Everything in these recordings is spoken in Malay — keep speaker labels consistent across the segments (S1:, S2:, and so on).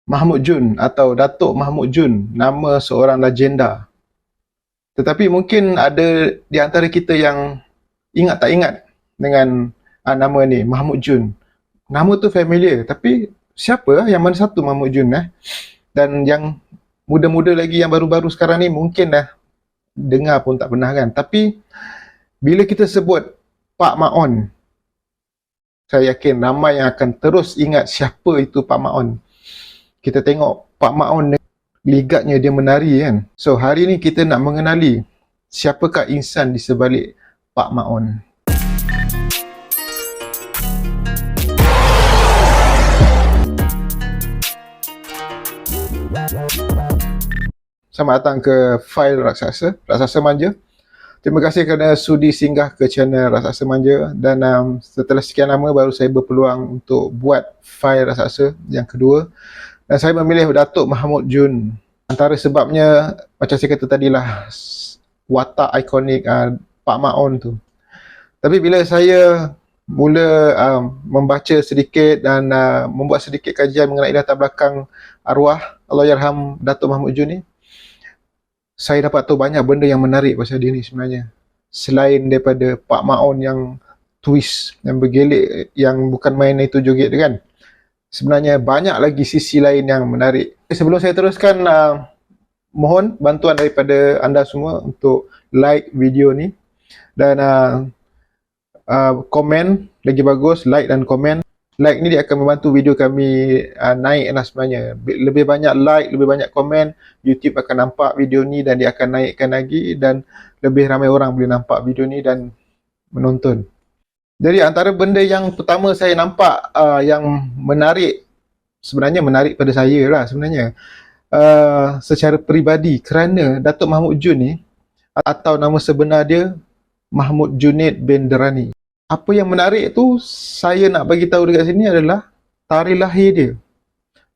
S1: Mahmud Jun atau Datuk Mahmud Jun, nama seorang legenda. Tetapi mungkin ada di antara kita yang ingat tak ingat dengan nama ni, Mahmud Jun. Nama tu familiar, tapi siapa yang mana satu Mahmud Jun? Dan yang muda-muda lagi, yang baru-baru sekarang ni mungkin dah dengar pun tak pernah kan. Tapi bila kita sebut Pak Maon, saya yakin ramai yang akan terus ingat siapa itu Pak Maon. Kita tengok Pak Maon, ligatnya dia menari kan. So hari ni kita nak mengenali siapakah insan di sebalik Pak Maon. Selamat datang ke File Raksasa Manja. Terima kasih kerana sudi singgah ke channel Raksasa Manja. Dan setelah sekian lama baru saya berpeluang untuk buat File Raksasa yang kedua. Dan saya memilih Datuk Mahmud Jun. Antara sebabnya, macam saya kata tadilah, watak ikonik Pak Maon tu. Tapi bila saya mula membaca sedikit dan membuat sedikit kajian mengenai latar belakang arwah Allahyarham Datuk Mahmud Jun ni, saya dapat tahu banyak benda yang menarik pasal dia ni sebenarnya. Selain daripada Pak Maon yang twist, yang bergelik, yang bukan main itu joget tu kan. Sebenarnya banyak lagi sisi lain yang menarik. Sebelum saya teruskan, mohon bantuan daripada anda semua untuk like video ni. Dan komen lagi bagus, like dan komen. Like ni dia akan membantu video kami naik lah sebenarnya. Lebih banyak like, lebih banyak komen, YouTube akan nampak video ni dan dia akan naikkan lagi. Dan lebih ramai orang boleh nampak video ni dan menonton. Jadi antara benda yang pertama saya nampak yang menarik, sebenarnya menarik pada saya lah sebenarnya, secara peribadi, kerana Datuk Mahmud Jun ni, atau nama sebenar dia Mahmud Junid bin Derani. Apa yang menarik tu saya nak bagi tahu dekat sini adalah tarikh lahir dia,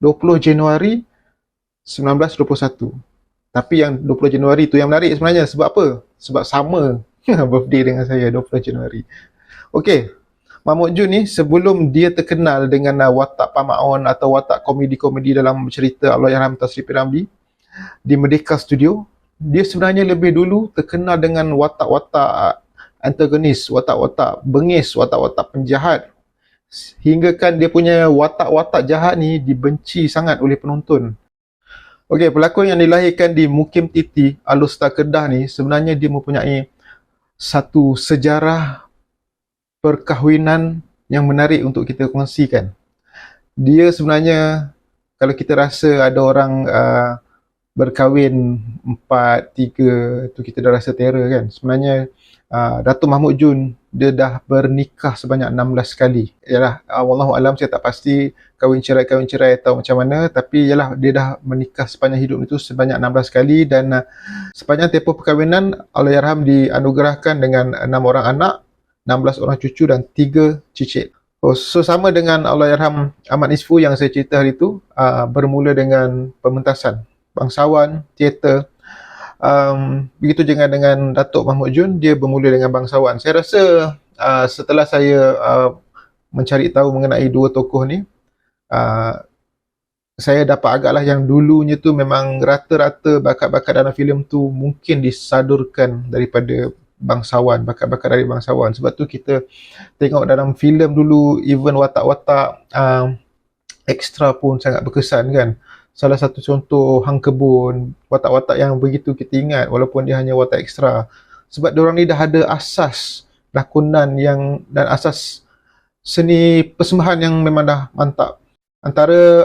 S1: 20 Januari 1921. Tapi yang 20 Januari tu yang menarik sebenarnya. Sebab apa? Sebab sama birthday dengan saya, 20 Januari. Okey, Mahmud Jun ni sebelum dia terkenal dengan watak Pak Maon atau watak komedi-komedi dalam cerita Allahyarham Tan Sri P. Ramlee di Merdeka Studio, dia sebenarnya lebih dulu terkenal dengan watak-watak antagonis, watak-watak bengis, watak-watak penjahat. Hingga kan dia punya watak-watak jahat ni dibenci sangat oleh penonton. Okey, pelakon yang dilahirkan di Mukim Titi, Alustar Kedah ni sebenarnya dia mempunyai satu sejarah perkahwinan yang menarik untuk kita kongsikan. Dia sebenarnya, kalau kita rasa ada orang berkahwin 4-3 tu kita dah rasa terror kan. Sebenarnya Datuk Mahmud Jun dia dah bernikah sebanyak 16 kali. Yalah, wallahualam saya tak pasti kahwin cerai atau macam mana, tapi yalah dia dah menikah sepanjang hidup itu sebanyak 16 kali. Dan sepanjang tempoh perkahwinan Allahyarham dianugerahkan dengan 6 orang anak, 16 orang cucu dan 3 cicit. So sama dengan Allahyarham Ahmad Nisfu yang saya cerita hari itu, bermula dengan pementasan, bangsawan, teater. Begitu juga dengan Datuk Mahmud Jun, dia bermula dengan bangsawan. Saya rasa setelah saya mencari tahu mengenai dua tokoh ni, saya dapat agaklah yang dulunya tu memang rata-rata bakat-bakat dalam filem tu mungkin disadurkan daripada bangsawan, bakat-bakat dari bangsawan. Sebab tu kita tengok dalam filem dulu, even watak-watak ekstra pun sangat berkesan kan. Salah satu contoh Hang Kebun, watak-watak yang begitu kita ingat walaupun dia hanya watak ekstra. Sebab diorang ni dah ada asas lakonan yang dan asas seni persembahan yang memang dah mantap. Antara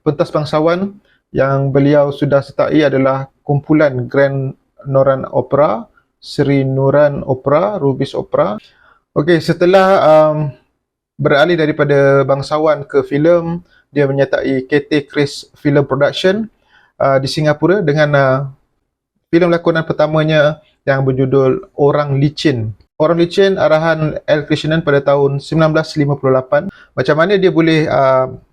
S1: pentas bangsawan yang beliau sudah sertai adalah kumpulan Grand Noran Opera, Sri Nuran Opera, Rubis Opera. Okey, setelah beralih daripada bangsawan ke filem, dia menyertai KT Chris Film Production di Singapura dengan filem lakonan pertamanya yang berjudul Orang Licin. Orang Licin arahan L. Krishnan pada tahun 1958. Macam mana dia boleh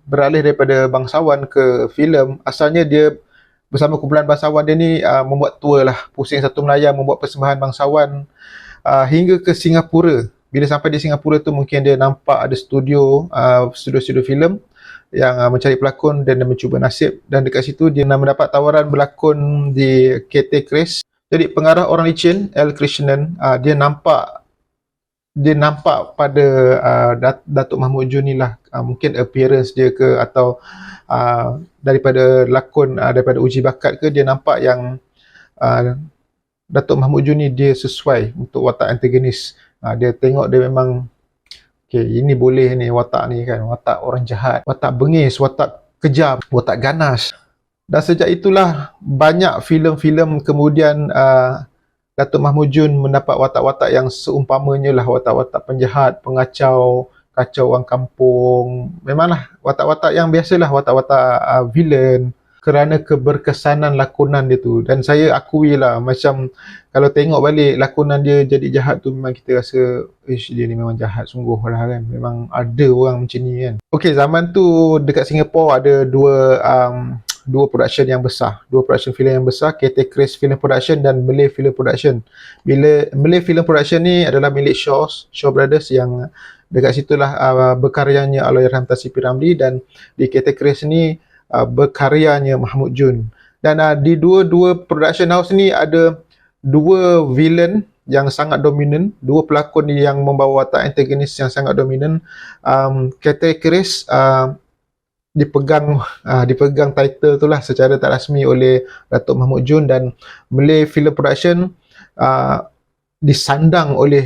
S1: beralih daripada bangsawan ke filem? Asalnya dia bersama kumpulan bangsawan dia ni membuat tour lah, pusing satu Melaya membuat persembahan bangsawan hingga ke Singapura. Bila sampai di Singapura tu mungkin dia nampak ada studio filem. yang mencari pelakon dan dia mencuba nasib, dan dekat situ dia mendapat tawaran berlakon di KT Chris. Jadi pengarah orang licin L. Krishnan, dia nampak pada Datuk Mahmud Jun ni lah, mungkin appearance dia ke, atau daripada lakon, daripada uji bakat ke, dia nampak yang Datuk Mahmud Jun ni dia sesuai untuk watak antagonis. Dia tengok dia memang okay, ini boleh ni, watak ni kan, watak orang jahat, watak bengis, watak kejam, watak ganas. Dan sejak itulah banyak filem-filem kemudian Datuk Mahmud Jun mendapat watak-watak yang seumpamanya lah, watak-watak penjahat, pengacau, kacau orang kampung. Memanglah watak-watak yang biasalah, watak-watak villain, kerana keberkesanan lakonan dia tu. Dan saya akui lah, macam kalau tengok balik lakonan dia jadi jahat tu, memang kita rasa dia ni memang jahat sungguh lah kan. Memang ada orang macam ni kan. Okay, zaman tu dekat Singapore ada dua production yang besar, dua production filem yang besar, KT Chris Film Production dan Malay Film Production. Malay Film Production ni adalah milik Shaw Brothers, yang dekat situlah berkaryanya Allahyarham Tan Sri P. Ramlee, dan di KT Chris ni berkaryanya Mahmud Jun. Dan di dua-dua production house ni ada dua villain yang sangat dominan, dua pelakon yang membawa watak antagonis yang sangat dominan. KT Chris dipegang title tu lah secara tak rasmi oleh Datuk Mahmud Jun, dan Malay Film Production disandang oleh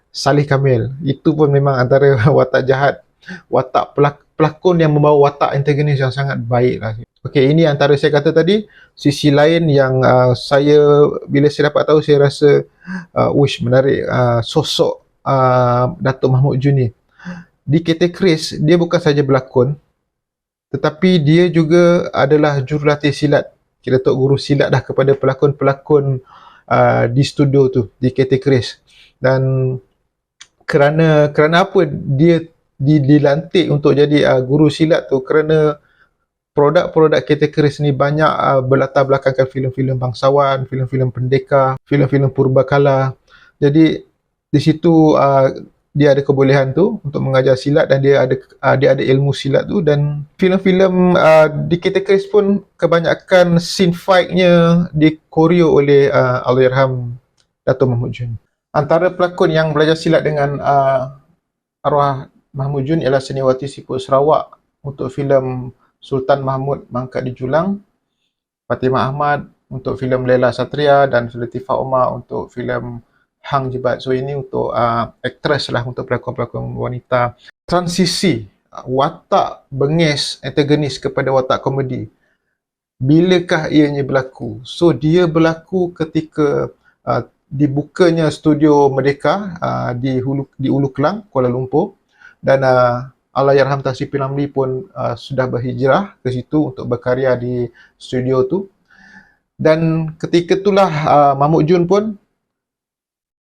S1: Salih Kamil. Itu pun memang antara watak jahat, watak pelakon yang membawa watak antagonis yang sangat baik lah. Okey, ini antara saya kata tadi, sisi lain yang bila saya dapat tahu, saya rasa menarik sosok Datuk Mahmud Jun ni. Di KT Chris, dia bukan saja berlakon, tetapi dia juga adalah jurulatih silat. Kira tok guru silat dah kepada pelakon-pelakon di studio tu, di KT Chris. Dan kerana apa dia dilantik untuk jadi guru silat tu? Kerana produk-produk KT Chris ni banyak berlatar belakangkan filem-filem bangsawan, filem-filem pendekar, filem-filem purbakala. Jadi di situ dia ada kebolehan tu untuk mengajar silat, dan dia ada ilmu silat tu. Dan filem-filem di KT Chris pun kebanyakan scene fight-nya dikoreo oleh Allahyarham Datuk Mahmud Jun. Antara pelakon yang belajar silat dengan arwah Mahmud Jun ialah Seniwati Siput Sarawak untuk filem Sultan Mahmud Mangkat di Julang, Fatimah Ahmad untuk filem Laila Satria, dan Latifah Omar untuk filem Hang Jebat. So ini untuk actress lah, untuk pelakon-pelakon wanita. Transisi watak bengis antagonis kepada watak komedi, bilakah ianya berlaku? So dia berlaku ketika dibukanya studio Merdeka di Ulu Kelang, Kuala Lumpur, dan Allahyarham Tan Sri P. Ramlee pun sudah berhijrah ke situ untuk berkarya di studio tu. Dan ketika itulah Mahmud Jun pun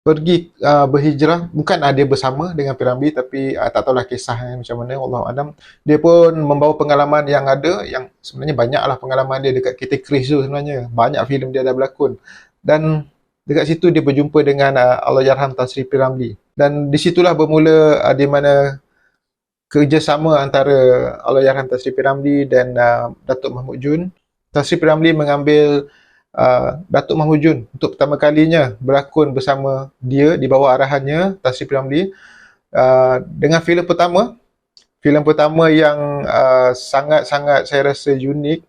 S1: pergi berhijrah, bukan dia bersama dengan P. Ramlee, tapi tak tahulah kisahnya macam mana, Wallahualam. Dia pun membawa pengalaman yang ada, yang sebenarnya banyaklah pengalaman dia dekat KT Chris tu sebenarnya. Banyak filem dia dah berlakon. Dan dekat situ dia berjumpa dengan Allahyarham Tan Sri P. Ramlee. Dan di situlah bermula di mana kerjasama antara Allahyarham Tan Sri P. Ramlee dan Datuk Mahmud Jun. Tan Sri P. Ramlee mengambil Datuk Mahmud Jun untuk pertama kalinya berlakon bersama dia di bawah arahannya Tan Sri P. Ramlee dengan filem pertama yang sangat-sangat saya rasa unik.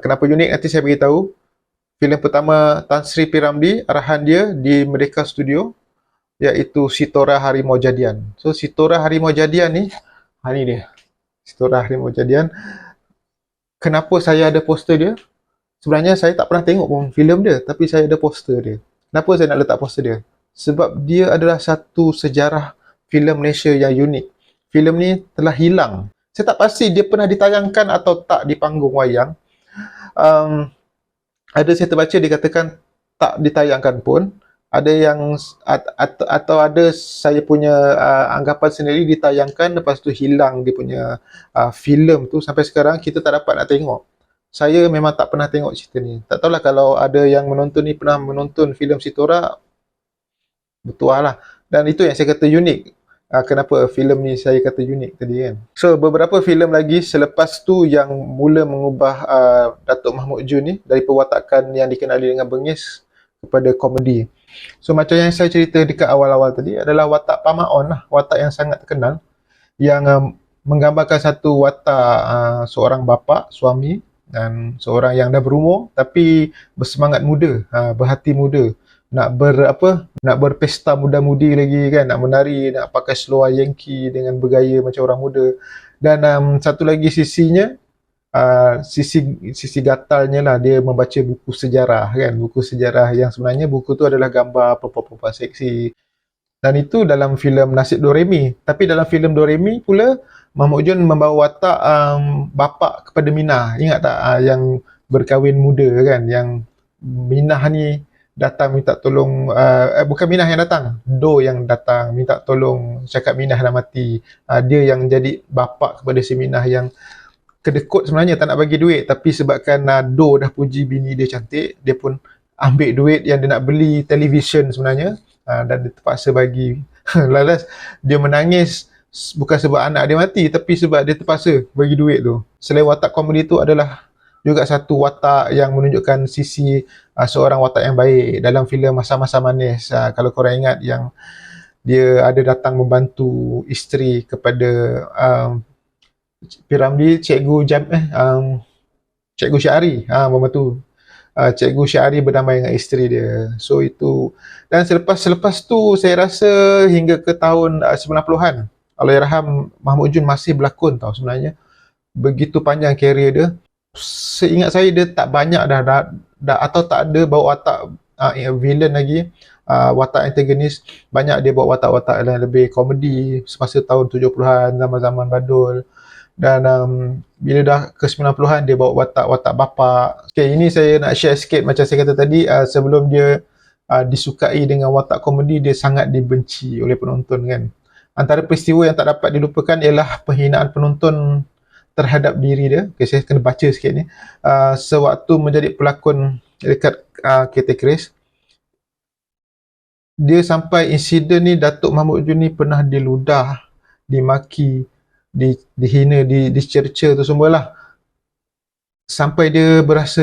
S1: Kenapa unik nanti saya beritahu. Filem pertama Tan Sri P. Ramlee, arahan dia di Merdeka Studio, iaitu Sitora Harimau Jadian. So Sitora Harimau Jadian ni, ni dia, Sitora Harimau Jadian. Kenapa saya ada poster dia? Sebenarnya saya tak pernah tengok pun filem dia, tapi saya ada poster dia. Kenapa saya nak letak poster dia? Sebab dia adalah satu sejarah filem Malaysia yang unik. Filem ni telah hilang. Saya tak pasti dia pernah ditayangkan atau tak di panggung wayang. Ada saya terbaca dikatakan tak ditayangkan pun. Ada yang atau ada saya punya anggapan sendiri ditayangkan, lepas tu hilang dia punya filem tu. Sampai sekarang kita tak dapat nak tengok. Saya memang tak pernah tengok cerita ni. Tak tahulah kalau ada yang menonton ni pernah menonton filem Sitora, betul lah. Dan itu yang saya kata unik. kenapa filem ni saya kata unik tadi kan. So beberapa filem lagi selepas tu yang mula mengubah Datuk Mahmud Jun ni dari perwatakan yang dikenali dengan bengis kepada komedi. So macam yang saya cerita dekat awal-awal tadi adalah watak Pamaon lah, watak yang sangat terkenal yang menggambarkan satu watak seorang bapa, suami dan seorang yang dah berumur tapi bersemangat muda, berhati muda, nak berpesta muda-mudi lagi kan, nak menari, nak pakai seluar Yankee dengan bergaya macam orang muda. Dan satu lagi sisinya, sisi gatalnya lah, dia membaca buku sejarah kan, buku sejarah yang sebenarnya buku tu adalah gambar perempuan-perempuan seksi. Dan itu dalam filem Nasib Doremi. Tapi dalam filem Doremi pula, Mahmud Jun membawa watak bapa kepada Minah. Ingat tak yang berkahwin muda kan, yang Minah ni datang minta tolong, bukan Minah yang datang, Do yang datang minta tolong, cakap Minah dah mati. Dia yang jadi bapa kepada si Minah yang kedekut sebenarnya, tak nak bagi duit, tapi sebabkan Do dah puji bini dia cantik, dia pun ambil duit yang dia nak beli televisyen sebenarnya, dan dia terpaksa bagi. Lalas dia menangis bukan sebab anak dia mati, tapi sebab dia terpaksa bagi duit tu. Selain watak komedi tu adalah juga satu watak yang menunjukkan sisi seorang watak yang baik dalam filem Masa-Masa Manis. Kalau korang ingat yang dia ada datang membantu isteri kepada Piramli, Cikgu Syahri, membantu Cikgu Syahri berdamai dengan isteri dia. So itu, dan selepas tu saya rasa hingga ke tahun 90-an, Allahyarham Mahmud Jun masih berlakon tau sebenarnya. Begitu panjang kerjaya dia. Seingat saya dia tak banyak dah atau tak ada bawa watak villain lagi, watak antagonis. Banyak dia bawa watak-watak yang lebih komedi semasa tahun 70-an, zaman-zaman Badul. Dan bila dah ke 90-an dia bawa watak-watak bapa. Okay, ini saya nak share sikit macam saya kata tadi, sebelum dia disukai dengan watak komedi, dia sangat dibenci oleh penonton kan. Antara peristiwa yang tak dapat dilupakan ialah penghinaan penonton terhadap diri dia. Okay, saya kena baca sikit ni. Sewaktu menjadi pelakon dekat KT Chris, dia sampai insiden ni Datuk Mahmud Jun ni pernah diludah, dimaki, dihina, dicerca tu semualah. Sampai dia berasa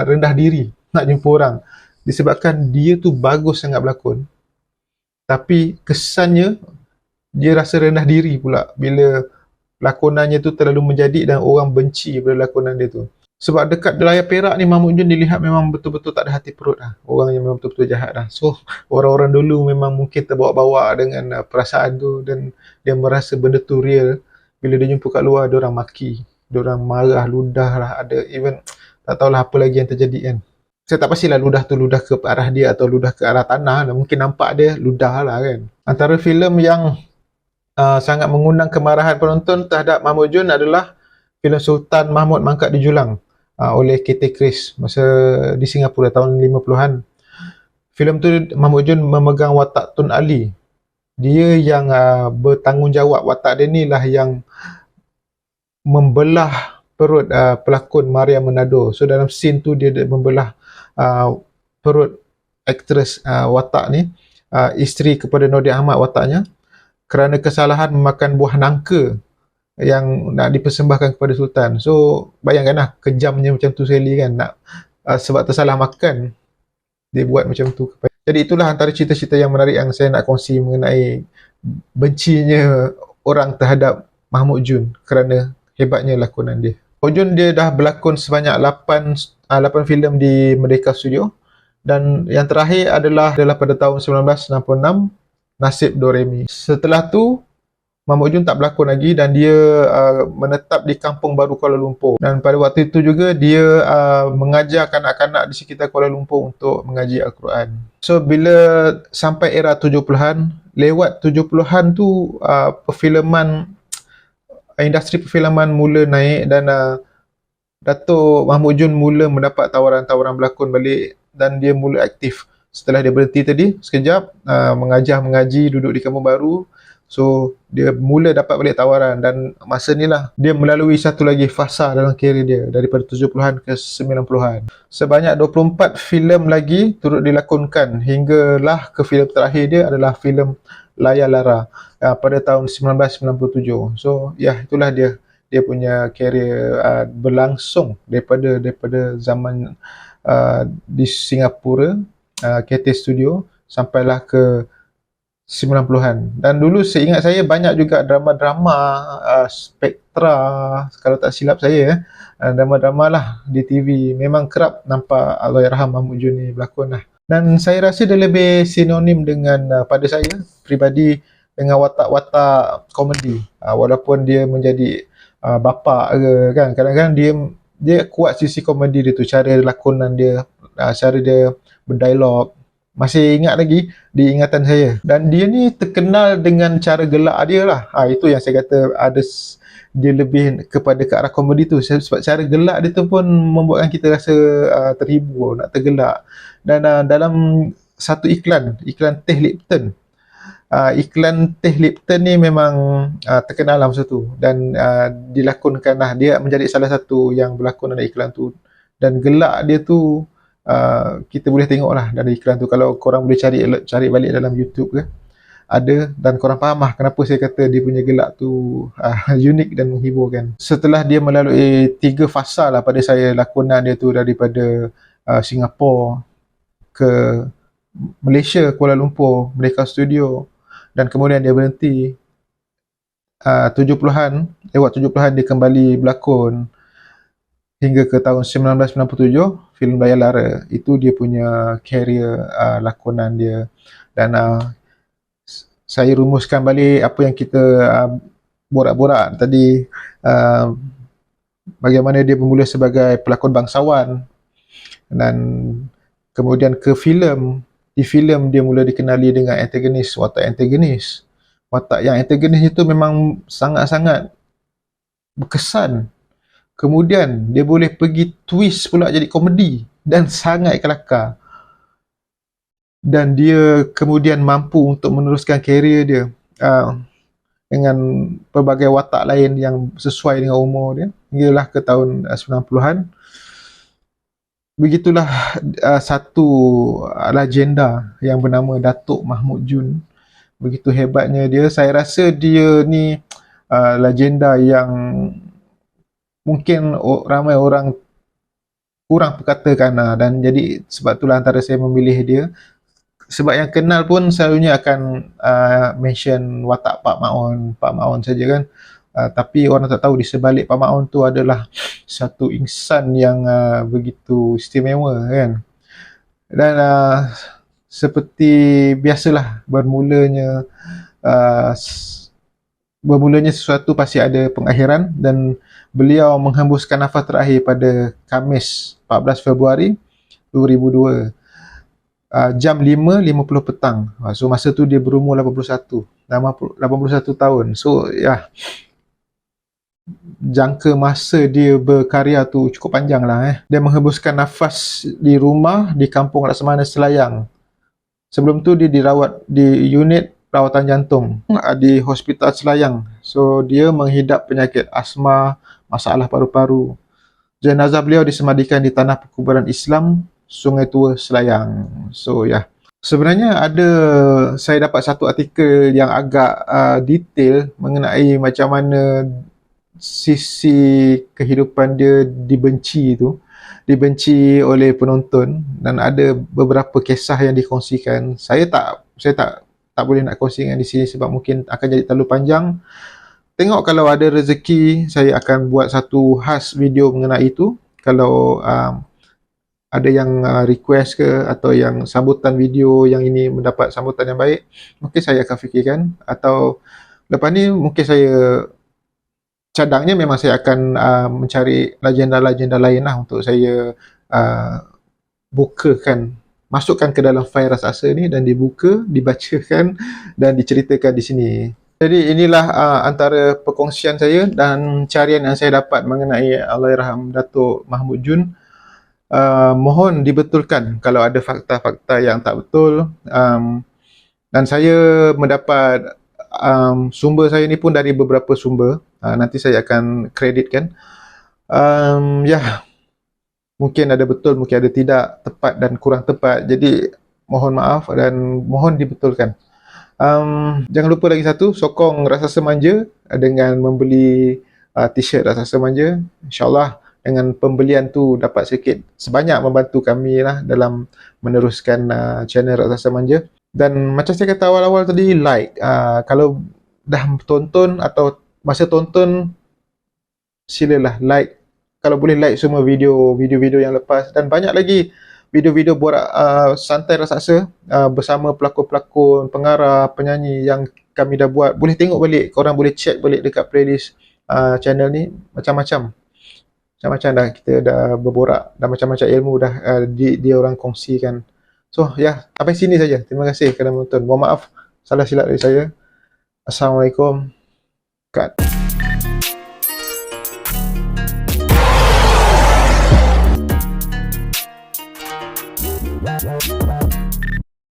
S1: rendah diri nak jumpa orang. Disebabkan dia tu bagus sangat berlakon. Tapi kesannya dia rasa rendah diri pula bila lakonannya tu terlalu menjadi dan orang benci pada lakonan dia tu. Sebab dekat layar perak ni Mahmud Jun dilihat memang betul-betul tak ada hati perut lah. Orang yang memang betul-betul jahat lah. So orang-orang dulu memang mungkin terbawa-bawa dengan perasaan tu dan dia merasa benda tu real. Bila dia jumpa kat luar, dia orang maki, dia orang marah, ludah lah, ada even tak tahulah apa lagi yang terjadi kan. Saya tak pastilah ludah tu ludah ke arah dia atau ludah ke arah tanah, mungkin nampak dia ludah lah kan. Antara filem yang sangat mengundang kemarahan penonton terhadap Mahmud Jun adalah filem Sultan Mahmud Mangkat di Julang oleh KT Chris masa di Singapura tahun 50-an. Filem tu Mahmud Jun memegang watak Tun Ali. Dia yang bertanggungjawab, watak dia ni lah yang membelah perut pelakon Maria Menado. So dalam scene tu dia membelah perut aktris watak ni, isteri kepada Nordin Ahmad wataknya, kerana kesalahan memakan buah nangka yang nak dipersembahkan kepada Sultan. So bayangkanlah kejamnya macam tu sekali kan, nak sebab tersalah makan dia buat macam tu. Jadi itulah antara cerita-cerita yang menarik yang saya nak kongsi mengenai bencinya orang terhadap Mahmud Jun kerana hebatnya lakonan dia. Mahmud Jun dia dah berlakon sebanyak 8 filem di Merdeka Studio, dan yang terakhir adalah pada tahun 1966, Nasib Doremi. Setelah tu Mahmud Jun tak berlakon lagi dan dia menetap di Kampung Baru Kuala Lumpur. Dan pada waktu itu juga dia mengajar kanak-kanak di sekitar Kuala Lumpur untuk mengaji Al-Quran. So bila sampai era 70-an, lewat 70-an tu industri perfilman mula naik dan Datuk Mahmud Jun mula mendapat tawaran-tawaran berlakon balik dan dia mula aktif. Setelah dia berhenti tadi sekejap, mengaji, duduk di Kampung Baru. So dia mula dapat balik tawaran, dan masa ni lah dia melalui satu lagi fasa dalam kerjaya dia daripada 70-an ke 90-an. Sebanyak 24 filem lagi turut dilakonkan hinggalah ke filem terakhir dia adalah filem Layar Lara pada tahun 1997. So itulah dia punya kerjaya berlangsung daripada zaman di Singapura, KT Studio, sampailah ke 90-an. Dan dulu seingat saya banyak juga drama-drama Spektra, kalau tak silap saya, drama-drama lah di TV. Memang kerap nampak Allahyarham Mahmud Jun ni berlakon lah. Dan saya rasa dia lebih sinonim dengan pada saya pribadi dengan watak-watak komedi. Walaupun dia menjadi bapa ke kan, kadang-kadang dia kuat sisi komedi dia tu, cara lakonan dia, cara dia berdialog. Masih ingat lagi di ingatan saya. Dan dia ni terkenal dengan cara gelak dia lah. Itu yang saya kata dia lebih kepada ke arah komedi tu. Sebab cara gelak dia tu pun membuatkan kita rasa terhibur, nak tergelak. Dan dalam satu iklan teh Lipton, iklan teh Lipton ni memang terkenal lah masa tu, dan dilakonkan lah, dia menjadi salah satu yang berlakon dalam iklan tu. Dan gelak dia tu kita boleh tengok lah dari iklan tu. Kalau korang boleh cari balik dalam YouTube ke, ada, dan korang faham lah kenapa saya kata dia punya gelak tu unik dan menghiburkan. Setelah dia melalui 3 fasa lah pada saya lakonan dia tu, daripada Singapura ke Malaysia, Kuala Lumpur, Merdeka Studio, dan kemudian dia berhenti 70-an, lewat 70-an dia kembali berlakon hingga ke tahun 1997, filem Layar Lara. Itu dia punya kerjaya lakonan dia. Dan saya rumuskan balik apa yang kita borak-borak tadi, bagaimana dia bermula sebagai pelakon bangsawan, dan kemudian ke filem. Di filem dia mula dikenali dengan antagonis, watak antagonis. Watak yang antagonis itu memang sangat-sangat berkesan. Kemudian dia boleh pergi twist pula jadi komedi dan sangat kelakar. Dan dia kemudian mampu untuk meneruskan kerjaya dia dengan pelbagai watak lain yang sesuai dengan umur dia hinggalah ke tahun 90-an. Begitulah satu legenda yang bernama Datuk Mahmud Jun. Begitu hebatnya dia. Saya rasa dia ni legenda yang mungkin ramai orang kurang perkatakan, dan jadi sebab itulah antara saya memilih dia. Sebab yang kenal pun selalunya akan mention watak Pak Maon saja kan. Tapi orang tak tahu di sebalik Pak Maon tu adalah satu insan yang begitu istimewa kan. Dan seperti biasalah, bermulanya sesuatu pasti ada pengakhiran, dan beliau menghembuskan nafas terakhir pada Khamis 14 Februari 2002, jam 5.50 petang. So masa tu dia berumur 81 tahun. So jangka masa dia berkarya tu cukup panjang lah. Dia menghembuskan nafas di rumah di Kampung Laksamana Selayang. Sebelum tu dia dirawat di unit rawatan jantung di Hospital Selayang. So dia menghidap penyakit asma, masalah paru-paru. Jenazah beliau disemadikan di tanah perkuburan Islam Sungai Tua Selayang. So sebenarnya saya dapat satu artikel yang agak detail mengenai macam mana sisi kehidupan dia dibenci oleh penonton, dan ada beberapa kisah yang dikongsikan. Saya tak boleh nak kongsikan di sini sebab mungkin akan jadi terlalu panjang. Tengok kalau ada rezeki, saya akan buat satu khas video mengenai itu. Kalau ada yang request ke, atau yang sambutan video yang ini mendapat sambutan yang baik, mungkin saya akan fikirkan. Atau lepas ni mungkin saya cadangnya memang saya akan mencari legenda-legenda lain lah untuk saya masukkan ke dalam fail Rasa ni, dan dibacakan dan diceritakan di sini. Jadi inilah antara perkongsian saya dan carian yang saya dapat mengenai Allahyarham Datuk Mahmud Jun. Mohon dibetulkan kalau ada fakta-fakta yang tak betul. Dan saya mendapat sumber saya ni pun dari beberapa sumber. Nanti saya akan kreditkan. Ya, mungkin ada betul, mungkin ada tidak, tepat dan kurang tepat. Jadi mohon maaf dan mohon dibetulkan. Jangan lupa lagi satu, sokong Raksasa Manja dengan membeli t-shirt Raksasa Manja. InsyaAllah dengan pembelian tu dapat sedikit sebanyak membantu kami lah dalam meneruskan channel Raksasa Manja. Dan macam saya kata awal-awal tadi, like. Kalau dah tonton atau masa tonton, silalah like. Kalau boleh like semua video-video yang lepas, dan banyak lagi video-video borak santai raksasa bersama pelakon-pelakon, pengarah, penyanyi yang kami dah buat. Boleh tengok balik, korang boleh check balik dekat playlist channel ni. Macam-macam dah kita dah berborak, dan macam-macam ilmu dah dia orang kongsikan. So ya, sampai sini saja. Terima kasih kerana menonton. Mohon maaf salah silap dari saya. Assalamualaikum. Cut.